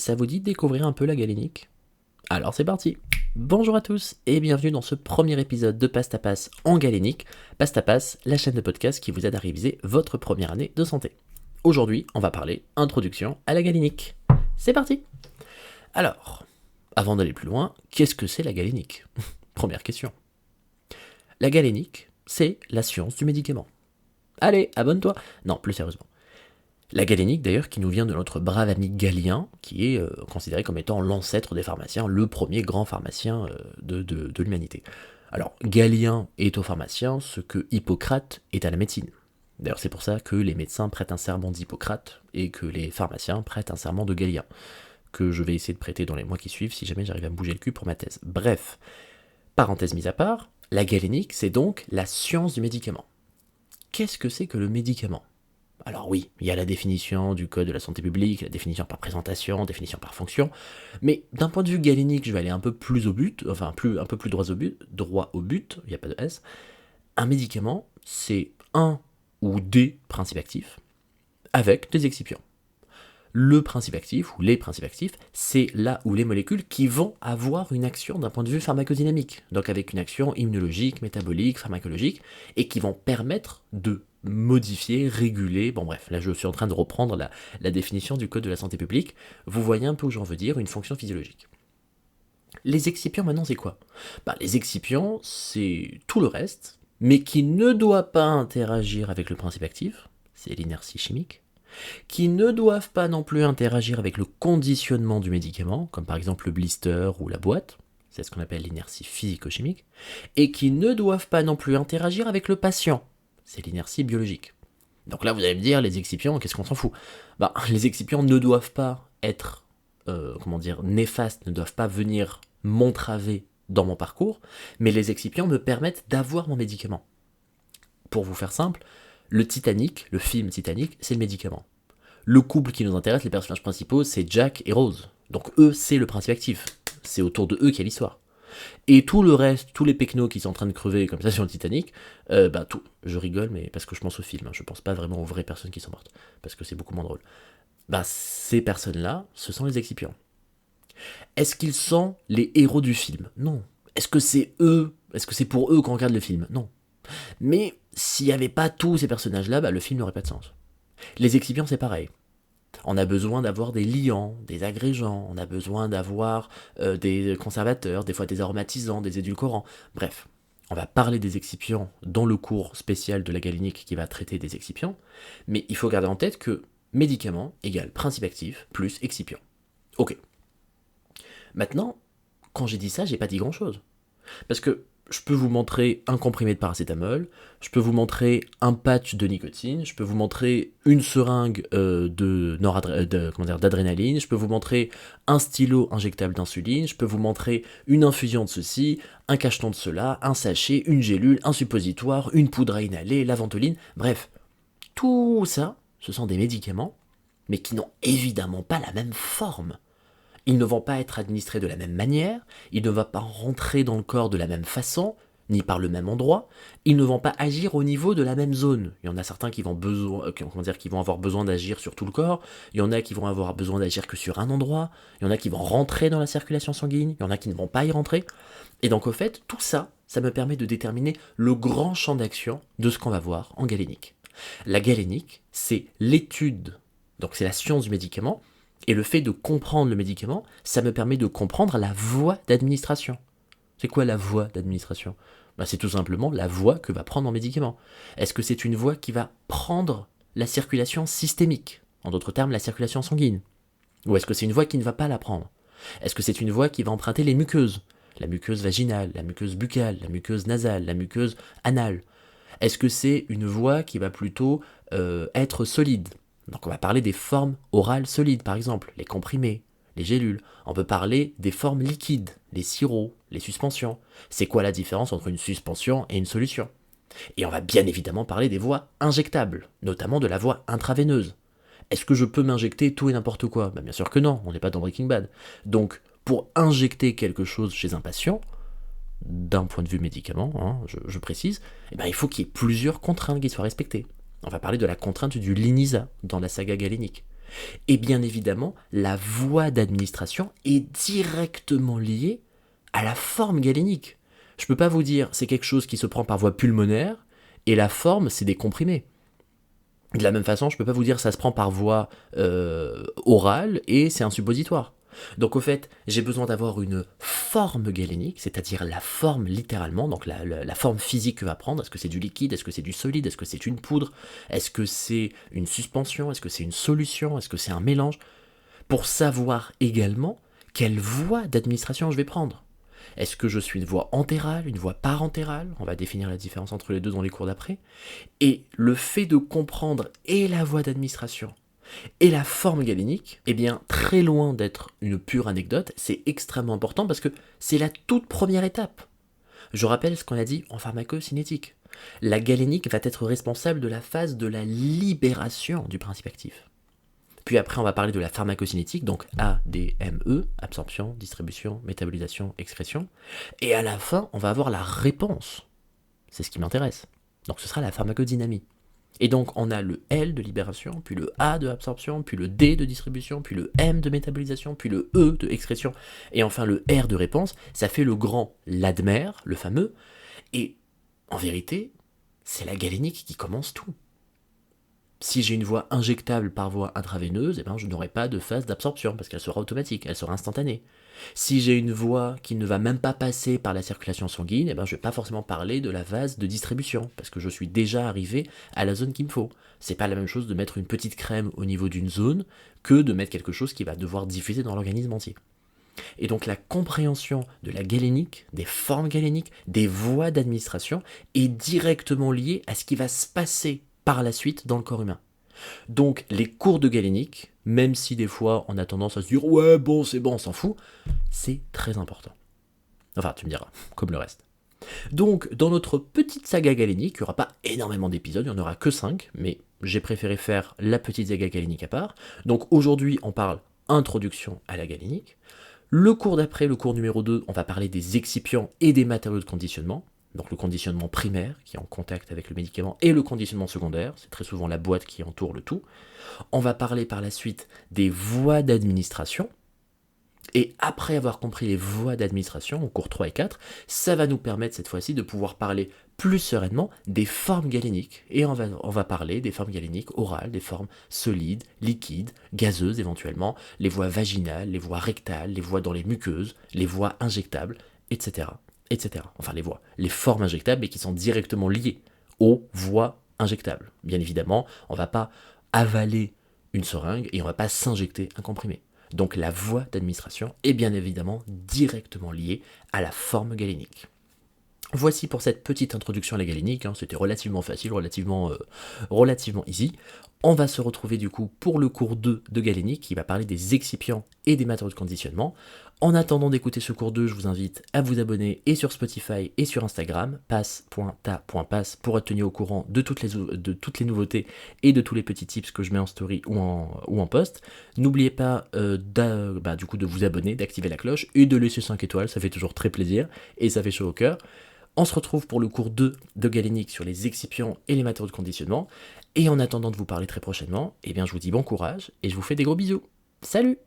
ça vous dit de découvrir un peu la galénique? Alors c'est parti. Bonjour à tous et bienvenue dans ce premier épisode de Passe en galénique. Passe, la chaîne de podcast qui vous aide à réviser votre première année de santé. Aujourd'hui, on va parler introduction à la galénique. C'est parti. Alors, avant d'aller plus loin, qu'est-ce que c'est la galénique? Première question. La galénique, c'est la science du médicament. Allez, abonne-toi. Non, plus sérieusement. La galénique d'ailleurs qui nous vient de notre brave ami Galien, qui est considéré comme étant l'ancêtre des pharmaciens, le premier grand pharmacien de l'humanité. Alors Galien est au pharmacien ce que Hippocrate est à la médecine. D'ailleurs c'est pour ça que les médecins prêtent un serment d'Hippocrate et que les pharmaciens prêtent un serment de Galien, que je vais essayer de prêter dans les mois qui suivent si jamais j'arrive à me bouger le cul pour ma thèse. Bref, parenthèse mise à part, la galénique c'est donc la science du médicament. Qu'est-ce que c'est que le médicament ? Alors oui, il y a la définition du code de la santé publique, la définition par présentation, définition par fonction, mais d'un point de vue galénique, je vais aller un peu plus au but, un peu plus droit au but, il n'y a pas de S. Un médicament, c'est un ou des principes actifs avec des excipients. Le principe actif, ou les principes actifs, c'est là où les molécules qui vont avoir une action d'un point de vue pharmacodynamique, donc avec une action immunologique, métabolique, pharmacologique, et qui vont permettre de modifier, réguler, bon bref, là je suis en train de reprendre la définition du code de la santé publique, vous voyez un peu où j'en veux dire, une fonction physiologique. Les excipients maintenant c'est quoi ? Les excipients c'est tout le reste, mais qui ne doit pas interagir avec le principe actif, c'est l'inertie chimique, qui ne doivent pas non plus interagir avec le conditionnement du médicament, comme par exemple le blister ou la boîte, c'est ce qu'on appelle l'inertie physico-chimique, et qui ne doivent pas non plus interagir avec le patient, c'est l'inertie biologique. Donc là vous allez me dire, les excipients, qu'est-ce qu'on s'en fout ? Les excipients ne doivent pas être, néfastes, ne doivent pas venir m'entraver dans mon parcours, mais les excipients me permettent d'avoir mon médicament. Pour vous faire simple, le Titanic, le film Titanic, c'est le médicament. Le couple qui nous intéresse, les personnages principaux, c'est Jack et Rose. Donc eux, c'est le principe actif. C'est autour de eux qu'il y a l'histoire. Et tout le reste, tous les pecnos qui sont en train de crever comme ça sur le Titanic, tout. Je rigole, mais parce que je pense au film, je pense pas vraiment aux vraies personnes qui sont mortes, parce que c'est beaucoup moins drôle. Ces personnes-là, ce sont les excipients. Est-ce qu'ils sont les héros du film ? Non. Est-ce que c'est eux ? Est-ce que c'est pour eux qu'on regarde le film ? Non. Mais s'il n'y avait pas tous ces personnages-là, le film n'aurait pas de sens. Les excipients, c'est pareil. On a besoin d'avoir des liants, des agrégants, on a besoin d'avoir des conservateurs, des fois des aromatisants, des édulcorants. Bref, on va parler des excipients dans le cours spécial de la galénique qui va traiter des excipients, mais il faut garder en tête que médicament égale principe actif plus excipient. Ok. Maintenant, quand j'ai dit ça, j'ai pas dit grand-chose. Parce que je peux vous montrer un comprimé de paracétamol, je peux vous montrer un patch de nicotine, je peux vous montrer une seringue d'adrénaline, je peux vous montrer un stylo injectable d'insuline, je peux vous montrer une infusion de ceci, un cacheton de cela, un sachet, une gélule, un suppositoire, une poudre à inhaler, la ventoline, bref. Tout ça, ce sont des médicaments, mais qui n'ont évidemment pas la même forme. Ils ne vont pas être administrés de la même manière, ils ne vont pas rentrer dans le corps de la même façon, ni par le même endroit, ils ne vont pas agir au niveau de la même zone. Il y en a certains qui vont avoir besoin d'agir sur tout le corps, il y en a qui vont avoir besoin d'agir que sur un endroit, il y en a qui vont rentrer dans la circulation sanguine, il y en a qui ne vont pas y rentrer. Et donc au fait, tout ça, ça me permet de déterminer le grand champ d'action de ce qu'on va voir en galénique. La galénique, c'est l'étude, donc c'est la science du médicament, et le fait de comprendre le médicament, ça me permet de comprendre la voie d'administration. C'est quoi la voie d'administration ? C'est tout simplement la voie que va prendre mon médicament. Est-ce que c'est une voie qui va prendre la circulation systémique ? En d'autres termes, la circulation sanguine. Ou est-ce que c'est une voie qui ne va pas la prendre ? Est-ce que c'est une voie qui va emprunter les muqueuses ? La muqueuse vaginale, la muqueuse buccale, la muqueuse nasale, la muqueuse anale. Est-ce que c'est une voie qui va plutôt être solide ? Donc on va parler des formes orales solides, par exemple, les comprimés, les gélules. On peut parler des formes liquides, les sirops, les suspensions. C'est quoi la différence entre une suspension et une solution ? Et on va bien évidemment parler des voies injectables, notamment de la voie intraveineuse. Est-ce que je peux m'injecter tout et n'importe quoi ? Bien sûr que non, on n'est pas dans Breaking Bad. Donc, pour injecter quelque chose chez un patient, d'un point de vue médicament, je précise, il faut qu'il y ait plusieurs contraintes qui soient respectées. On va parler de la contrainte du Linisa dans la saga galénique. Et bien évidemment, la voie d'administration est directement liée à la forme galénique. Je ne peux pas vous dire c'est quelque chose qui se prend par voie pulmonaire et la forme c'est des comprimés. De la même façon, je ne peux pas vous dire ça se prend par voie orale et c'est un suppositoire. Donc au fait, j'ai besoin d'avoir une forme galénique, c'est-à-dire la forme littéralement, donc la forme physique que va prendre. Est-ce que c'est du liquide, est-ce que c'est du solide, est-ce que c'est une poudre, est-ce que c'est une suspension, est-ce que c'est une solution, est-ce que c'est un mélange, pour savoir également quelle voie d'administration je vais prendre. Est-ce que je suis une voie entérale, une voie parentérale? On va définir la différence entre les deux dans les cours d'après. Et le fait de comprendre et la voie d'administration et la forme galénique, eh bien, très loin d'être une pure anecdote, c'est extrêmement important parce que c'est la toute première étape. Je rappelle ce qu'on a dit en pharmacocinétique. La galénique va être responsable de la phase de la libération du principe actif. Puis après, on va parler de la pharmacocinétique, donc ADME, absorption, distribution, métabolisation, excrétion. Et à la fin, on va avoir la réponse. C'est ce qui m'intéresse. Donc ce sera la pharmacodynamie. Et donc on a le L de libération, puis le A de absorption, puis le D de distribution, puis le M de métabolisation, puis le E de excrétion, et enfin le R de réponse. Ça fait le grand LADMER, le fameux. Et en vérité, c'est la galénique qui commence tout. Si j'ai une voie injectable par voie intraveineuse, eh ben, je n'aurai pas de phase d'absorption parce qu'elle sera automatique, elle sera instantanée. Si j'ai une voie qui ne va même pas passer par la circulation sanguine, eh ben, je ne vais pas forcément parler de la phase de distribution parce que je suis déjà arrivé à la zone qu'il me faut. C'est pas la même chose de mettre une petite crème au niveau d'une zone que de mettre quelque chose qui va devoir diffuser dans l'organisme entier. Et donc la compréhension de la galénique, des formes galéniques, des voies d'administration est directement liée à ce qui va se passer par la suite dans le corps humain. Donc les cours de galénique, même si des fois on a tendance à se dire ouais bon c'est bon on s'en fout, c'est très important. Enfin tu me diras, comme le reste. Donc dans notre petite saga galénique, il n'y aura pas énormément d'épisodes, il n'y en aura que 5, mais j'ai préféré faire la petite saga galénique à part. Donc aujourd'hui on parle introduction à la galénique. Le cours d'après, le cours numéro 2, on va parler des excipients et des matériaux de conditionnement. Donc le conditionnement primaire, qui est en contact avec le médicament, et le conditionnement secondaire, c'est très souvent la boîte qui entoure le tout. On va parler par la suite des voies d'administration, et après avoir compris les voies d'administration, au cours 3 et 4, ça va nous permettre cette fois-ci de pouvoir parler plus sereinement des formes galéniques. Et on va parler des formes galéniques orales, des formes solides, liquides, gazeuses éventuellement, les voies vaginales, les voies rectales, les voies dans les muqueuses, les voies injectables, etc. etc. Enfin les formes injectables et qui sont directement liées aux voies injectables. Bien évidemment, on ne va pas avaler une seringue et on ne va pas s'injecter un comprimé. Donc la voie d'administration est bien évidemment directement liée à la forme galénique. Voici pour cette petite introduction à la galénique, c'était relativement facile, relativement easy. On va se retrouver du coup pour le cours 2 de galénique qui va parler des excipients et des matériaux de conditionnement. En attendant d'écouter ce cours 2, je vous invite à vous abonner et sur Spotify et sur Instagram, passe.ta.passe, pour être tenu au courant de toutes les nouveautés et de tous les petits tips que je mets en story ou en post. N'oubliez pas du coup de vous abonner, d'activer la cloche et de laisser 5 étoiles, ça fait toujours très plaisir et ça fait chaud au cœur. On se retrouve pour le cours 2 de galénique sur les excipients et les matériaux de conditionnement. Et en attendant de vous parler très prochainement, eh bien je vous dis bon courage et je vous fais des gros bisous. Salut!